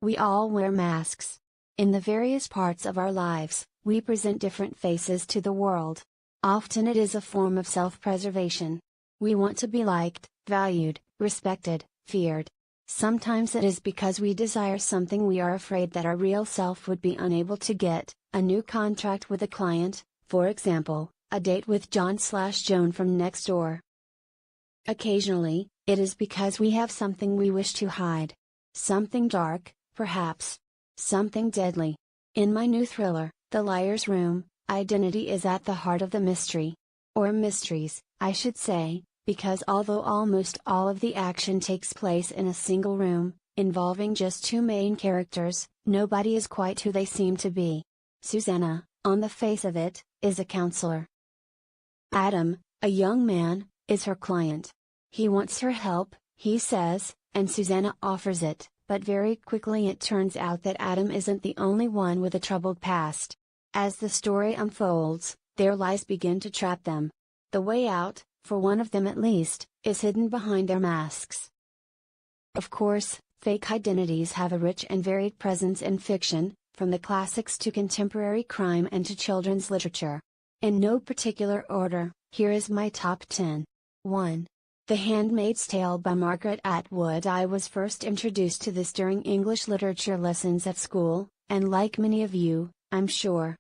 We all wear masks. In the various parts of our lives, we present different faces to the world. Often it is a form of self-preservation. We want to be liked, valued, respected, feared. Sometimes it is because we desire something we are afraid that our real self would be unable to get, a new contract with a client, for example, a date with John/Joan from next door. Occasionally, it is because we have something we wish to hide. Something dark, perhaps. Something deadly. In my new thriller, The Liar's Room, identity is at the heart of the mystery. Or mysteries, I should say, because although almost all of the action takes place in a single room, involving just two main characters, nobody is quite who they seem to be. Susanna, on the face of it, is a counselor. Adam, a young man, is her client. He wants her help, he says, and Susanna offers it, but very quickly it turns out that Adam isn't the only one with a troubled past. As the story unfolds, their lies begin to trap them. The way out, for one of them at least, is hidden behind their masks. Of course, fake identities have a rich and varied presence in fiction, from the classics to contemporary crime and to children's literature. In no particular order, here is my top 10. 1. The Handmaid's Tale by Margaret Atwood. I was first introduced to this during English literature lessons at school, and like many of you, I'm sure,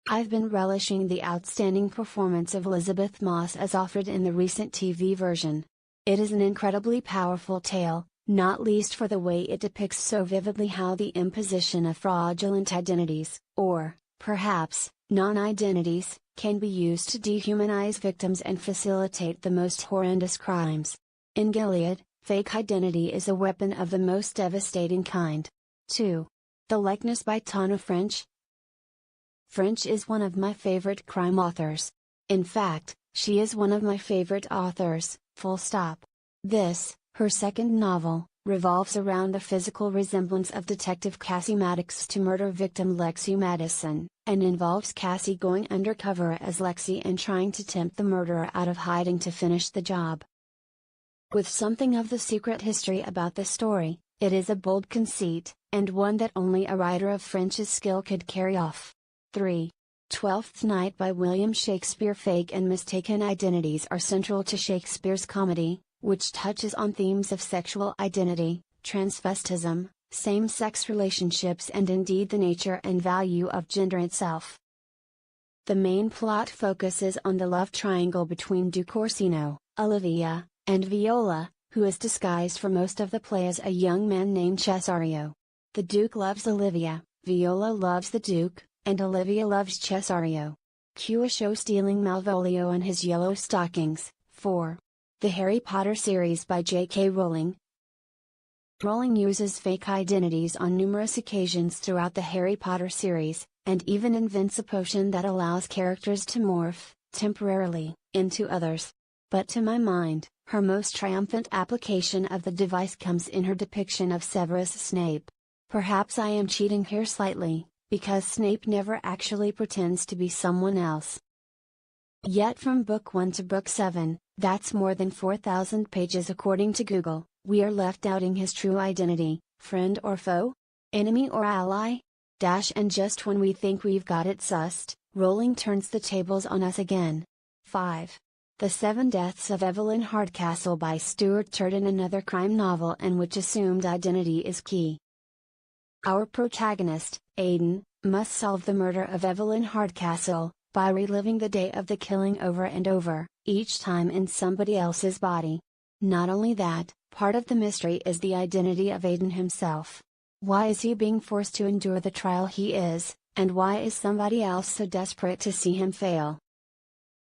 I've been relishing the outstanding performance of Elizabeth Moss as offered in the recent TV version. It is an incredibly powerful tale, not least for the way it depicts so vividly how the imposition of fraudulent identities, or, perhaps, non-identities, can be used to dehumanize victims and facilitate the most horrendous crimes. In Gilead, fake identity is a weapon of the most devastating kind. 2. The Likeness by Tana French. French is one of my favorite crime authors. In fact, she is one of my favorite authors, full stop. This, her second novel, revolves around the physical resemblance of Detective Cassie Maddox to murder victim Lexi Madison, and involves Cassie going undercover as Lexi and trying to tempt the murderer out of hiding to finish the job. With something of the secret history about the story, it is a bold conceit, and one that only a writer of French's skill could carry off. 3. Twelfth Night by William Shakespeare. Fake and mistaken identities are central to Shakespeare's comedy, which touches on themes of sexual identity, transvestism, same-sex relationships and indeed the nature and value of gender itself. The main plot focuses on the love triangle between Duke Orsino, Olivia, and Viola, who is disguised for most of the play as a young man named Cesario. The Duke loves Olivia, Viola loves the Duke, and Olivia loves Cesario. Cue a show-stealing Malvolio and his yellow stockings. 4. The Harry Potter series by J.K. Rowling. Rowling uses fake identities on numerous occasions throughout the Harry Potter series, and even invents a potion that allows characters to morph, temporarily, into others. But to my mind, her most triumphant application of the device comes in her depiction of Severus Snape. Perhaps I am cheating here slightly, because Snape never actually pretends to be someone else. Yet from book 1 to book 7, that's more than 4,000 pages according to Google, we are left doubting his true identity, friend or foe? Enemy or ally? And just when we think we've got it sussed, Rowling turns the tables on us again. 5. The Seven Deaths of Evelyn Hardcastle by Stuart Turton. Another crime novel in which assumed identity is key. Our protagonist, Aidan, must solve the murder of Evelyn Hardcastle, by reliving the day of the killing over and over, each time in somebody else's body. Not only that, part of the mystery is the identity of Aidan himself. Why is he being forced to endure the trial he is, and why is somebody else so desperate to see him fail?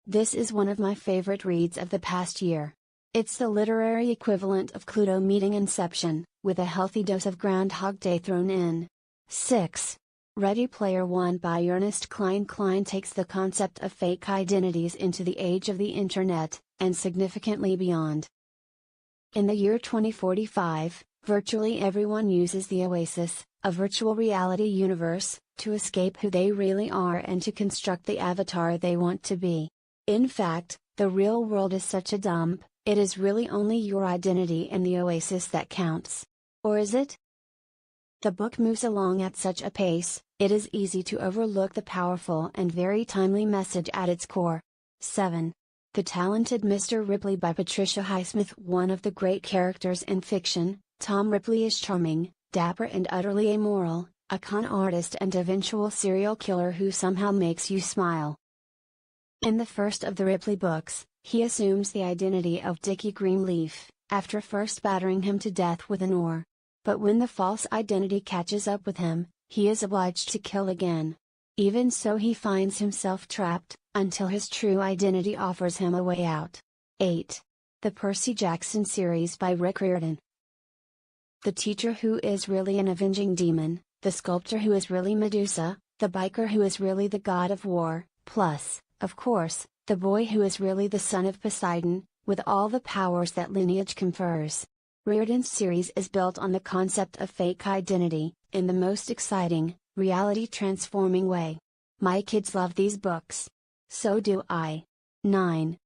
This is one of my favorite reads of the past year. It's the literary equivalent of Cluedo meeting Inception, with a healthy dose of Groundhog Day thrown in. 6. Ready Player One by Ernest Cline. Cline takes the concept of fake identities into the age of the Internet, and significantly beyond. In the year 2045, virtually everyone uses the Oasis, a virtual reality universe, to escape who they really are and to construct the avatar they want to be. In fact, the real world is such a dump, it is really only your identity in the Oasis that counts. Or is it? The book moves along at such a pace, it is easy to overlook the powerful and very timely message at its core. 7. The Talented Mr. Ripley by Patricia Highsmith. One of the great characters in fiction, Tom Ripley is charming, dapper and utterly amoral, a con artist and eventual serial killer who somehow makes you smile. In the first of the Ripley books, he assumes the identity of Dickie Greenleaf, after first battering him to death with an oar. But when the false identity catches up with him, he is obliged to kill again. Even so, he finds himself trapped, until his true identity offers him a way out. 8. The Percy Jackson series by Rick Riordan. The teacher who is really an avenging demon, the sculptor who is really Medusa, the biker who is really the god of war, plus, of course, the boy who is really the son of Poseidon, with all the powers that lineage confers. Riordan's series is built on the concept of fake identity, in the most exciting, reality-transforming way. My kids love these books. So do I. 9.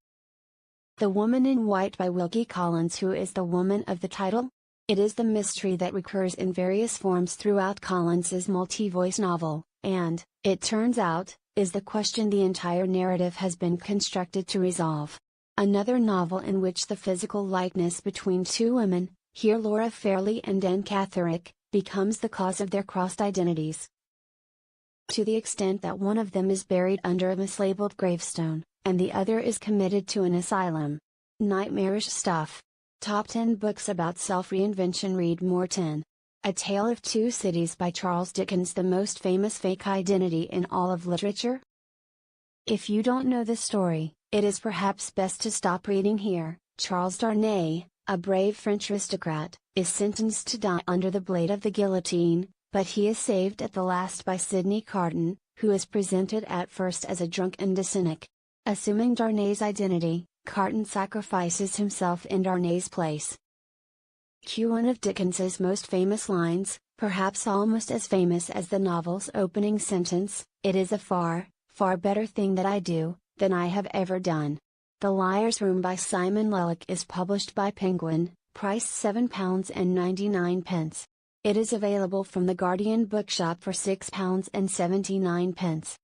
The Woman in White by Wilkie Collins. Who is the woman of the title? It is the mystery that recurs in various forms throughout Collins's multi-voice novel, and, it turns out, is the question the entire narrative has been constructed to resolve. Another novel in which the physical likeness between two women, here Laura Fairley and Anne Catherick, becomes the cause of their crossed identities. To the extent that one of them is buried under a mislabeled gravestone, and the other is committed to an asylum. Nightmarish stuff. Top 10 books about self-reinvention. Read more. 10. A Tale of Two Cities by Charles Dickens. The most famous fake identity in all of literature? If you don't know this story, it is perhaps best to stop reading here. Charles Darnay, a brave French aristocrat, is sentenced to die under the blade of the guillotine, but he is saved at the last by Sidney Carton, who is presented at first as a drunk and a cynic. Assuming Darnay's identity, Carton sacrifices himself in Darnay's place. One of Dickens's most famous lines, perhaps almost as famous as the novel's opening sentence, "It is a far, far better thing that I do, than I have ever done." The Liar's Room by Simon Lellick is published by Penguin, price £7.99. It is available from the Guardian Bookshop for £6.79.